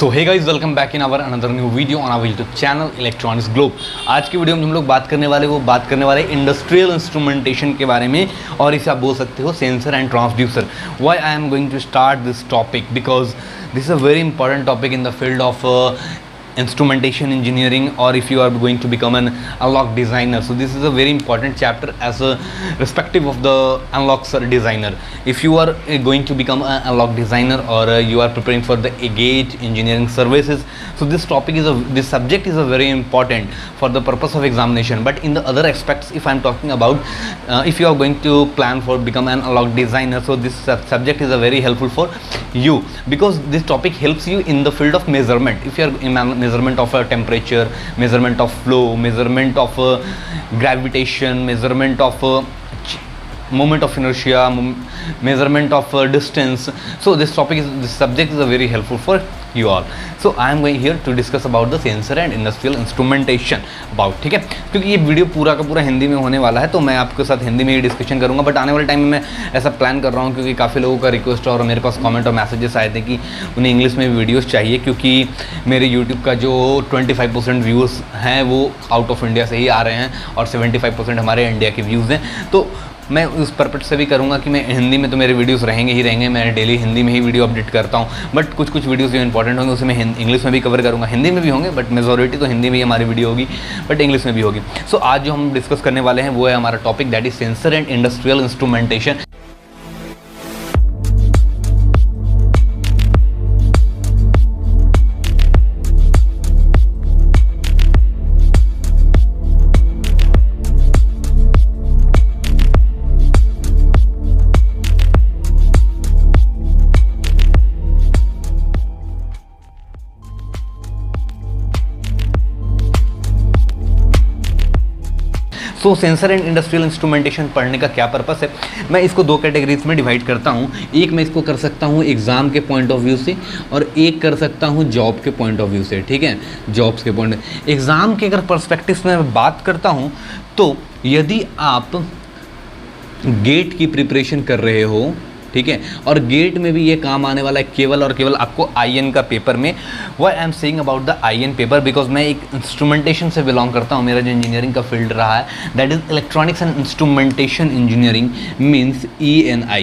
So hey guys, welcome back in our another new video on our YouTube channel electronics globe. आज की video में हम लोग बात करने वाले इंडस्ट्रियल इंस्ट्रूमेंटेशन के बारे में, और इसे आप बोल सकते हो sensor and transducer. Why I am going to start this topic because this is a very important topic in the field of instrumentation engineering, or if you are going to become an analog designer. So this is a very important chapter as a respective of the analog designer. If you are going to become an analog designer, or you are preparing for the gate engineering services, so this subject is a very important for the purpose of examination. But in the other aspects, if I am talking about if you are going to plan for become an analog designer, so this subject is a very helpful for you, because this topic helps you in the field of measurement. If you are in measurement of temperature, measurement of flow, measurement of gravitation, measurement of moment of inertia, measurement of distance. So this subject is a very helpful for you all. So I am going here to discuss about the sensor and industrial instrumentation about, ठीक है, क्योंकि ये video पूरा का पूरा हिंदी में होने वाला है, तो मैं आपके साथ हिंदी में ही डिस्कशन करूंगा। बट आने वाले टाइम में मैं ऐसा प्लान कर रहा हूँ, क्योंकि काफ़ी लोगों का रिक्वेस्ट और मेरे पास कमेंट और मैसेजेस आए थे कि उन्हें इंग्लिश में वीडियोस चाहिए, क्योंकि मेरे यूट्यूब का जो 25% व्यूज़ हैं वो आउट ऑफ इंडिया से ही आ रहे हैं, और 75% हमारे इंडिया के व्यूज़ हैं। तो मैं उस पर्पज़ से भी करूँगा कि मैं हिंदी में तो मेरे वीडियोस रहेंगे ही रहेंगे, मैं डेली हिंदी में ही वीडियो अपडेट करता हूँ। बट कुछ वीडियोस जो इंपॉर्टेंट होंगे उसे मैं इंग्लिश में भी कवर करूँगा, हिंदी में भी होंगे, बट मेजॉरिटी तो हिंदी में ही हमारी वीडियो होगी, बट इंग्लिश में भी होगी। सो आज जो हम डिस्कस करने वाले हैं वो है हमारा topic, that is sensor and industrial instrumentation. So sensor and industrial instrumentation पढ़ने का क्या पर्पस है, मैं इसको दो कैटेगरीज में डिवाइड करता हूँ। एक मैं इसको कर सकता हूँ एग्ज़ाम के पॉइंट ऑफ व्यू से, और एक कर सकता हूँ जॉब के पॉइंट ऑफ व्यू से, ठीक है। जॉब्स के पॉइंट, एग्ज़ाम के अगर पर्सपेक्टिव में मैं बात करता हूँ, तो यदि आप गेट की प्रिपरेशन कर रहे हो, ठीक है, और गेट में भी ये काम आने वाला है केवल और केवल आपको आईएन का पेपर में। Why I am saying about the IN paper, because मैं एक इंस्ट्रूमेंटेशन से बिलोंग करता हूँ। मेरा जो इंजीनियरिंग का फील्ड रहा है that is electronics and instrumentation engineering, means ENI,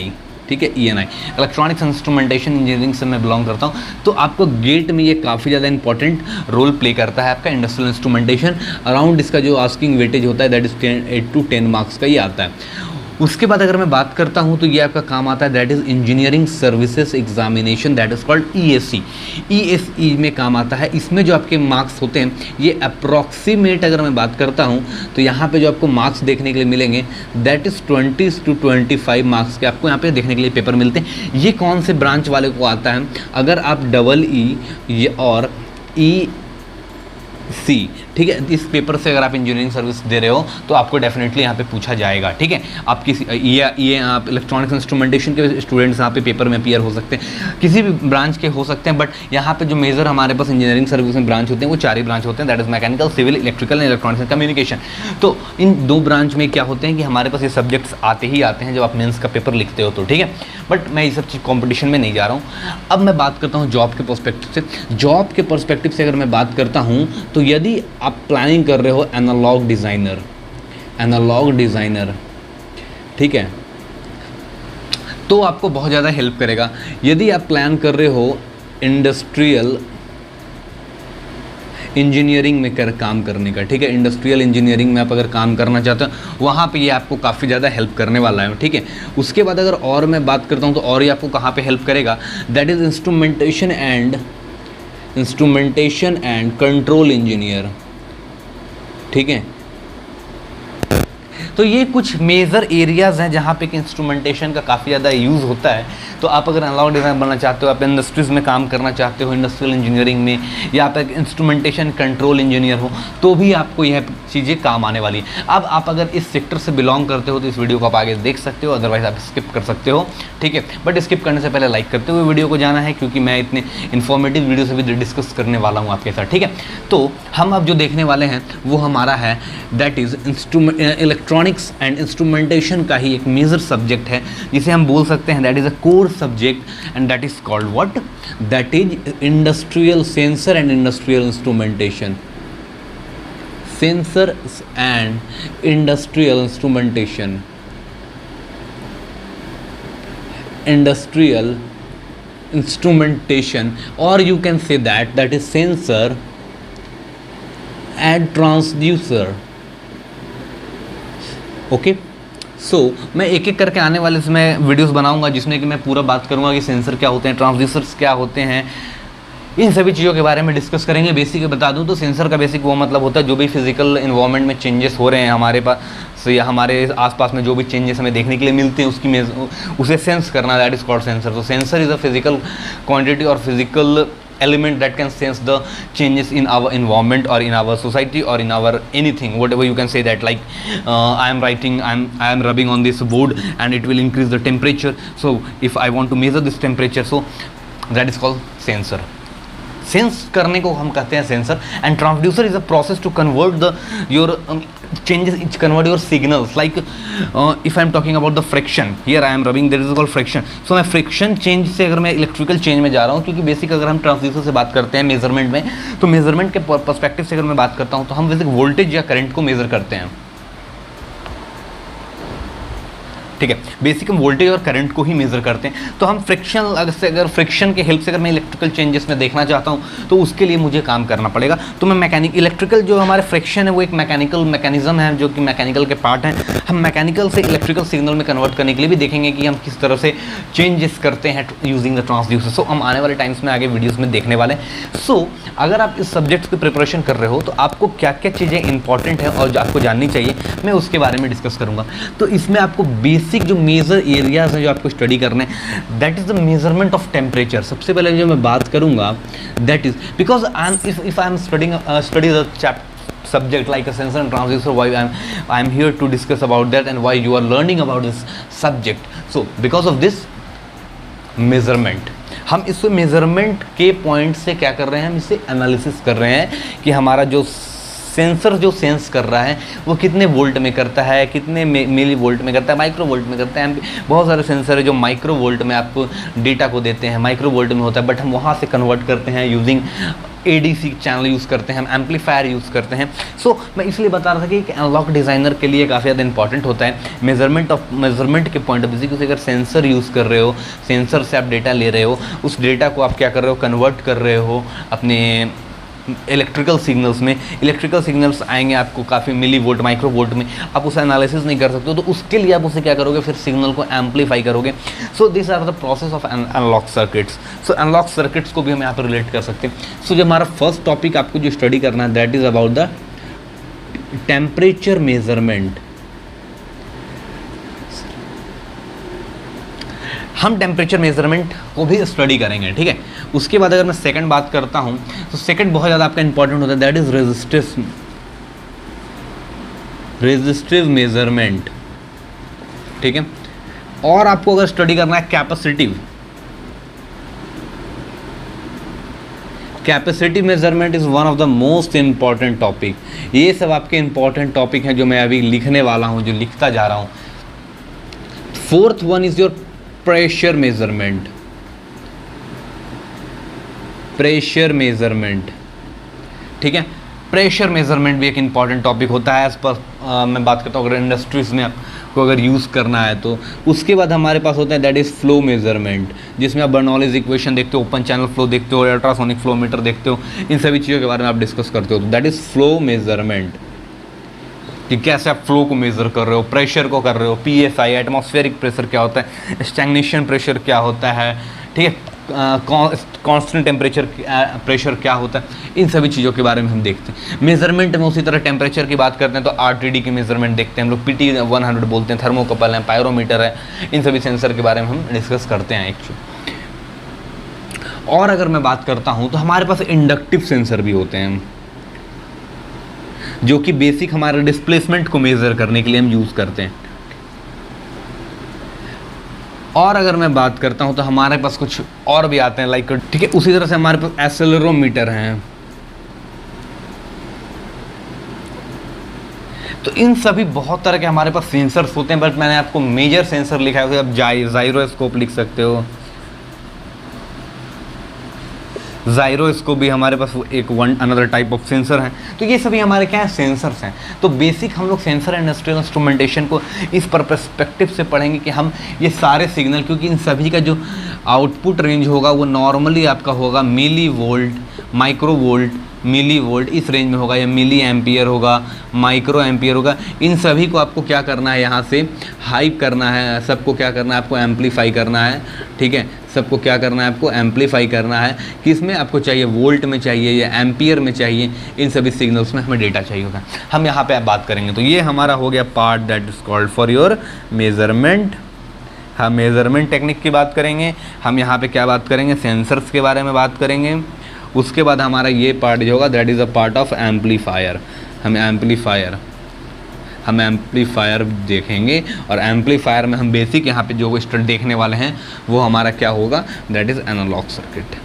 ठीक है, ENI, electronics and instrumentation engineering से मैं बिलोंग करता हूँ। तो आपको गेट में ये काफ़ी ज़्यादा इंपॉर्टेंट रोल प्ले करता है आपका इंडस्ट्रियल इंस्ट्रूमेंटेशन। अराउंड इसका जो आस्किंग वेटेज होता है दैट इज़ 8 to 10 मार्क्स का ही आता है। उसके बाद अगर मैं बात करता हूँ तो ये आपका काम आता है that is engineering services examination, that is called ESE। ESE में काम आता है। इसमें जो आपके मार्क्स होते हैं ये अप्रॉक्सीमेट अगर मैं बात करता हूँ तो यहाँ पे जो आपको मार्क्स देखने के लिए मिलेंगे दैट इज़ 20 to 25 मार्क्स के आपको यहाँ पे देखने के लिए पेपर मिलते हैं। ये कौन से ब्रांच वाले को आता है, अगर आप EE और EC, ठीक है, इस पेपर से अगर आप इंजीनियरिंग सर्विस दे रहे हो तो आपको डेफिनेटली यहाँ पे पूछा जाएगा, ठीक है। आप किसी ये आप इलेक्ट्रॉनिक्स इंस्ट्रूमेंटेशन के स्टूडेंट्स यहाँ पे पेपर में अपीयर हो सकते हैं, किसी भी ब्रांच के हो सकते हैं। बट यहाँ पे जो मेजर हमारे पास इंजीनियरिंग सर्विस में ब्रांच होते हैं वो 4 ही ब्रांच होते हैं, that is mechanical, civil, electrical and electronics and communication. तो इन 2 ब्रांच में क्या होते हैं कि हमारे पास ये सब्जेक्ट्स आते ही आते हैं जब आप मेंस का पेपर लिखते हो तो, ठीक है। बट मैं ये सब चीज़ कॉम्पिटिशन में नहीं जा रहा हूँ। अब मैं बात करता हूँ जॉब के पर्सपेक्टिव से। जॉब के पर्सपेक्टिव से अगर मैं बात करता हूँ तो यदि आप प्लानिंग कर रहे हो एनालॉग डिज़ाइनर, ठीक है, तो आपको बहुत ज़्यादा हेल्प करेगा। यदि आप प्लान कर रहे हो इंडस्ट्रियल इंजीनियरिंग में काम करने का, ठीक है, इंडस्ट्रियल इंजीनियरिंग में आप अगर काम करना चाहते हो वहाँ पे ये आपको काफ़ी ज़्यादा हेल्प करने वाला है, ठीक है। उसके बाद अगर और मैं बात करता हूँ तो और ये आपको कहाँ पे हेल्प करेगा, that is instrumentation and control engineer, ठीक है। तो ये कुछ मेजर एरियाज़ हैं जहाँ पे कि इंस्ट्रूमेंटेशन का काफ़ी ज़्यादा यूज़ होता है। तो आप अगर एनालॉग डिज़ाइन बनना चाहते हो, आप इंडस्ट्रीज़ में काम करना चाहते हो, इंडस्ट्रियल इंजीनियरिंग में, या आप एक इंस्ट्रूमेंटेशन कंट्रोल इंजीनियर हो, तो भी आपको यह चीज़ें काम आने वाली है। अब आप अगर इस सेक्टर से बिलोंग करते हो तो इस वीडियो को आप आगे देख सकते हो, अदरवाइज़ आप स्किप कर सकते हो, ठीक है। बट स्किप करने से पहले लाइक करते हुए वीडियो को जाना है, क्योंकि मैं इतने इन्फॉर्मेटिव वीडियो से भी डिस्कस करने वाला हूँ आपके साथ, ठीक है। तो हम अब जो देखने वाले हैं वो हमारा है that is electronic electronics and instrumentation का ही एक मेजर सब्जेक्ट है, जिसे हम बोल सकते हैं that is a core subject and that is called what, that is industrial sensor and industrial instrumentation. Sensor and industrial instrumentation, industrial instrumentation, or you can say that is sensor and transducer। Okay, so मैं एक एक करके आने वाले इसमें videos बनाऊंगा जिसमें कि मैं पूरा बात करूंगा कि सेंसर क्या होते हैं, ट्रांसड्यूसर्स क्या होते हैं, इन सभी चीज़ों के बारे में डिस्कस करेंगे। बेसिक बता दूं तो सेंसर का बेसिक वो मतलब होता है जो भी फिजिकल इन्वायरमेंट में चेंजेस हो रहे हैं हमारे पास या हमारे आसपास में जो भी चेंजेस हमें देखने के लिए मिलते हैं उसे सेंस करना, दैट इज कॉल्ड सेंसर। तो sensor is a physical quantity और physical element that can sense the changes in our environment or in our society or in our anything, whatever you can say that, like I am writing, I am rubbing on this board and it will increase the temperature, so if I want to measure this temperature, so that is called sensor। Sense करने को हम कहते हैं sensor. And transducer is a process to convert the your changes, convert your signals, like if I am talking about the friction, here I am rubbing, that is called friction। so मैं friction change से अगर मैं electrical change में जा रहा हूँ, क्योंकि basic अगर हम ट्रांसड्यूसर से बात करते हैं मेजरमेंट में, तो मेजरमेंट के पर्सपेक्टिव से अगर मैं बात करता हूँ तो हम बेसिक वोल्टेज या करंट को मेजर करते हैं, ठीक है। बेसिक हम वोल्टेज और करंट को ही मेजर करते हैं। तो हम फ्रिक्शन अगर फ्रिक्शन के हेल्प से अगर मैं इलेक्ट्रिकल चेंजेस में देखना चाहता हूं तो उसके लिए मुझे काम करना पड़ेगा। तो मैं इलेक्ट्रिकल जो हमारे फ्रिक्शन है वो एक मैकेनिकल मैकेनिज्म है, जो कि मैकेनिकल के पार्ट हैं। हम मैकेनिकल से इलेक्ट्रिकल सिग्नल में कन्वर्ट करने के लिए भी देखेंगे कि हम किस तरह से चेंजेस करते हैं यूजिंग द ट्रांसड्यूसर। सो हम आने वाले टाइम्स में आगे वीडियोज़ में देखने वाले हैं। सो अगर आप इस सब्जेक्ट की प्रिपरेशन कर रहे हो तो आपको क्या क्या चीज़ें इंपॉर्टेंट है और आपको जाननी चाहिए, मैं उसके बारे में डिस्कस करूँगा। तो इसमें आपको बेसिक जो मेजर एरियाज हैं जो आपको स्टडी करने हैं, that is the measurement of temperature. सबसे पहले जो मैं बात करूंगा that is because if I am study the subject like a sensor and transducer, why I am here to discuss about that and why you are learning about this subject। so because of this measurement, हम इस measurement के point से क्या कर रहे हैं, हम इसे एनालिसिस कर रहे हैं कि हमारा जो सेंसर जो सेंस कर रहा है वो कितने वोल्ट में करता है, कितने मिली वोल्ट में करता है, माइक्रो वोल्ट में करता है। बहुत सारे सेंसर है जो माइक्रो वोल्ट में आपको डेटा को देते हैं, माइक्रो वोल्ट में होता है, बट हम वहाँ से कन्वर्ट करते हैं यूजिंग ADC चैनल यूज़ करते हैं, हम एम्पलीफायर यूज़ करते हैं। सो मैं इसलिए बता रहा था कि एक एनालॉग डिज़ाइनर के लिए काफ़ी ज़्यादा इंपॉर्टेंट होता है मेजरमेंट के पॉइंट ऑफ व्यू से। अगर सेंसर यूज़ कर रहे हो, सेंसर से आप डेटा ले रहे हो, उस डेटा को आप क्या कर रहे हो, कन्वर्ट कर रहे हो अपने इलेक्ट्रिकल सिग्नल्स में। इलेक्ट्रिकल सिग्नल्स आएंगे आपको काफ़ी मिली वोल्ट माइक्रो वोल्ट में, आप उसे एनालिसिस नहीं कर सकते हो, तो उसके लिए आप उसे क्या करोगे, फिर सिग्नल को एम्पलीफाई करोगे। So this are the process of analogue circuits. So analogue circuits को भी हम यहाँ पर रिलेट कर सकते हैं। सो जो हमारा फर्स्ट टॉपिक आपको जो स्टडी करना है that is about the temperature measurement. हम टेम्परेचर मेजरमेंट को भी स्टडी करेंगे, ठीक है। उसके बाद अगर मैं सेकंड बात करता हूं तो सेकंड बहुत ज़्यादा आपका इंपॉर्टेंट होता है, दैट इज रेजिस्टिव मेजरमेंट, ठीक है। और आपको अगर स्टडी करना है capacitive measurement is one of the most important topic. ये सब आपके इंपॉर्टेंट टॉपिक हैं जो मैं अभी लिखने वाला हूं, जो लिखता जा रहा हूं। Fourth one is your pressure measurement, ठीक है। प्रेशर मेजरमेंट भी एक इंपॉर्टेंट टॉपिक होता है एज पर मैं बात करता हूँ अगर इंडस्ट्रीज में आपको अगर यूज़ करना है तो। उसके बाद हमारे पास होता है दैट इज़ फ्लो मेजरमेंट, जिसमें आप बर्नौलीज इक्वेशन देखते हो, ओपन चैनल फ्लो देखते हो, अल्ट्रासोनिक फ्लो मीटर देखते हो, इन सभी चीज़ों के बारे में आप डिस्कस करते हो। तो दैट इज़ फ्लो मेजरमेंट, कि कैसे आप फ्लो को मेज़र कर रहे हो, प्रेशर को कर रहे हो, PSI एटमॉस्फेरिक प्रेशर क्या होता है, स्टैग्नेशन प्रेशर क्या होता है, ठीक है, कांस्टेंट टेम्परेचर प्रेशर क्या होता है, इन सभी चीज़ों के बारे में हम देखते हैं। मेजरमेंट में उसी तरह टेम्परेचर की बात करते हैं तो RTD की मेजरमेंट देखते हैं हम लोग, PT 100 बोलते हैं, थर्मोकपल है, पायरोमीटर है, इन सभी सेंसर के बारे में हम डिस्कस करते हैं एक्चुअली। और अगर मैं बात करता हूँ तो हमारे पास इंडक्टिव सेंसर भी होते हैं, जो कि बेसिक हमारे डिस्प्लेसमेंट को मेजर करने के लिए हम यूज़ करते हैं। और अगर मैं बात करता हूं तो हमारे पास कुछ और भी आते हैं लाइक, ठीक है। उसी तरह से हमारे पास एक्सेलेरोमीटर हैं। तो इन सभी बहुत तरह के हमारे पास सेंसर्स होते हैं, बट मैंने आपको मेजर सेंसर लिखा है, आप जाइरोस्कोप लिख सकते हो। जाइरोस्कोप भी हमारे पास एक अनदर टाइप ऑफ सेंसर है। तो ये सभी हमारे क्या है, सेंसर्स हैं। तो बेसिक हम लोग सेंसर एंड इंडस्ट्रियल इंस्ट्रूमेंटेशन को इस पर्सपेक्टिव से पढ़ेंगे कि हम ये सारे सिग्नल, क्योंकि इन सभी का जो आउटपुट रेंज होगा वो नॉर्मली आपका होगा millivolt, microvolt, millivolt, इस रेंज में होगा, या मिली एम्पियर होगा, माइक्रो एम्पियर होगा। इन सभी को आपको क्या करना है, यहाँ से हाइप करना है, सबको क्या करना है, आपको एम्पलीफाई करना है। ठीक है, सबको क्या करना है, आपको एम्पलीफाई करना है। किसमें आपको चाहिए, वोल्ट में चाहिए या एम्पियर में चाहिए, इन सभी सिग्नल्स में हमें डेटा चाहिए होगा। हम यहाँ पे बात करेंगे। तो ये हमारा हो गया part that is called for your measurement. हम मेजरमेंट टेक्निक की बात करेंगे। हम यहाँ पे क्या बात करेंगे, सेंसर्स के बारे में बात करेंगे। उसके बाद हमारा ये पार्ट जो होगा that is a part of amplifier. हम एम्पलीफायर देखेंगे, और एम्पलीफायर में हम बेसिक यहाँ पे जो स्टडी देखने वाले हैं वो हमारा क्या होगा, दैट इज़ एनालॉग सर्किट।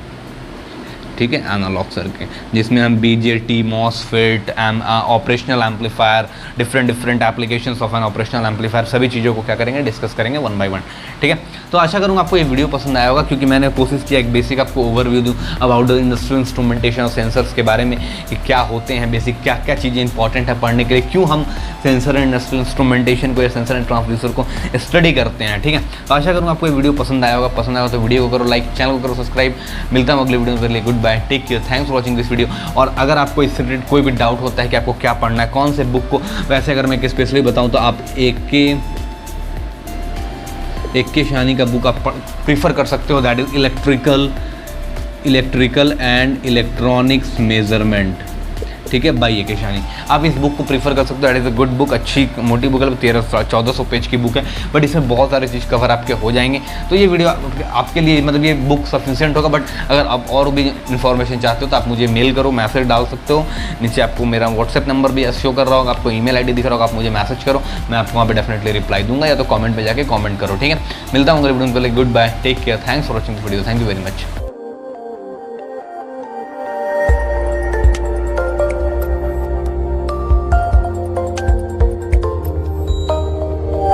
ठीक है, एनालॉग सर्किट, जिसमें हम BJT, MOSFET, operational amplifier, different applications of N operational amplifier, सभी चीज़ों को क्या करेंगे, डिस्कस करेंगे वन बाय वन। ठीक है, तो आशा करूँगा आपको ये वीडियो पसंद आया होगा, क्योंकि मैंने कोशिश किया एक बेसिक आपको ओवरव्यू दूँ अबाउट द इंडस्ट्रियल इंस्ट्रूमेंटेशन और सेंसर्स के बारे में, कि क्या होते हैं, बेसिक क्या क्या चीज़ें इंपॉर्टेंट है पढ़ने के लिए, क्यों हम सेंसर एंड इंडस्ट्रियल इंस्ट्रूमेंटेशन को या सेंसर एंड ट्रांसड्यूसर को स्टडी करते हैं। ठीक है, तो आशा करूँगा आपको ये वीडियो पसंद आया होगा। पसंद आया तो वीडियो को करो लाइक, चैनल को करो सब्सक्राइब। मिलता हूँ अगले वीडियो के लिए। Goodbye, take care, thanks for watching this video. और अगर आपको इससे रिलेटेड कोई भी डाउट होता है कि आपको क्या पढ़ना है, कौन से बुक को, वैसे अगर मैं स्पेशली बताऊँ तो आप एक के शानी का बुक आप प्रीफर कर सकते हो, that is electrical and electronics measurement. ठीक है, बाई ए के शानी, आप इस बुक को प्रीफर कर सकते हो। That is a good book, अच्छी मोटी बुक है, 1300-1400 पेज की बुक है, बट इसमें बहुत सारे चीज़ कवर आपके हो जाएंगे। तो ये वीडियो आपके लिए, मतलब ये बुक सफिशिएंट होगा। बट अगर आप और भी इन्फॉर्मेशन चाहते हो तो आप मुझे मेल करो, मैसेज डाल सकते हो। नीचे आपको मेरा व्हाट्सएप नंबर भी शो कर रहा होगा, आपको ईमेल आईडी दिख रहा होगा, आप मुझे मैसेज करो, मैं आपको वहाँ पे डेफिनेटली रिप्लाई दूंगा, या तो कमेंट में जाके कमेंट करो। ठीक है, मिलता हूँ अगले वीडियो में। Goodbye, take care, thanks for watching this video, thank you very much.